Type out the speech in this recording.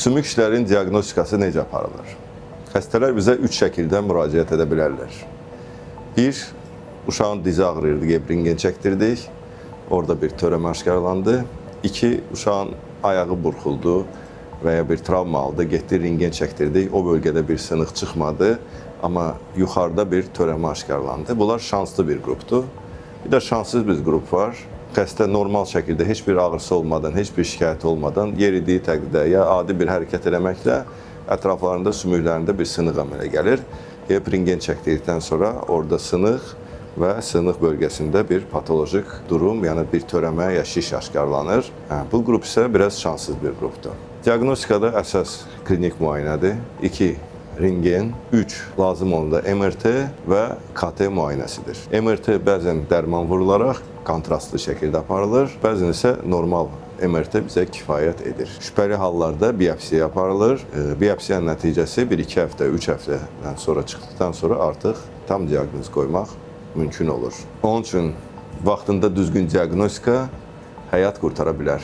Sümük işlərinin diaqnostikası necə aparılır? Xəstələr bizə 3 şəkildə müraciət edə bilərlər. 1. Uşağın dizi ağrıyırdı, gedib rentgen çəkdirdik. Orada bir törəmə aşkarlandı. 2. Uşağın ayağı burxuldu və ya bir travma aldı, getdi rentgen çəkdirdik. O bölgədə bir sınıq çıxmadı, amma yuxarıda bir törəmə aşkarlandı. Bunlar şanslı bir qrupdur. Bir də şanssız bir qrup var. Xəstə normal şəkildə heç bir ağrısı olmadan, heç bir şikayət olmadan yeridiyi təqdirdə ya adi bir hərəkət eləməklə ətraflarında, sümüklərində bir sınıq əmələ gəlir. Rentgen çəkdirdikdən sonra orada sınıq və sınıq bölgəsində bir patolojik durum, yəni bir törəmə ya şiş aşkarlanır. Bu qrup isə biraz şanssız bir qrupdur. Diaqnostikada əsas klinik müayinədir. 2. Rentgen, 3. Lazım olanda MRT və KT müayinəsidir. MRT bəzən dərman vurularaq kontrastlı şəkildə aparılır, bəzən isə normal MRT bizə kifayət edir. Şübhəli hallarda biopsiya aparılır. Biopsiyanın nəticəsi 1-2 həftə, 3 həftədən sonra çıxdıqdan sonra artıq tam diaqnoz qoymaq mümkün olur. Onun üçün vaxtında düzgün diaqnostika həyat qurtara bilər.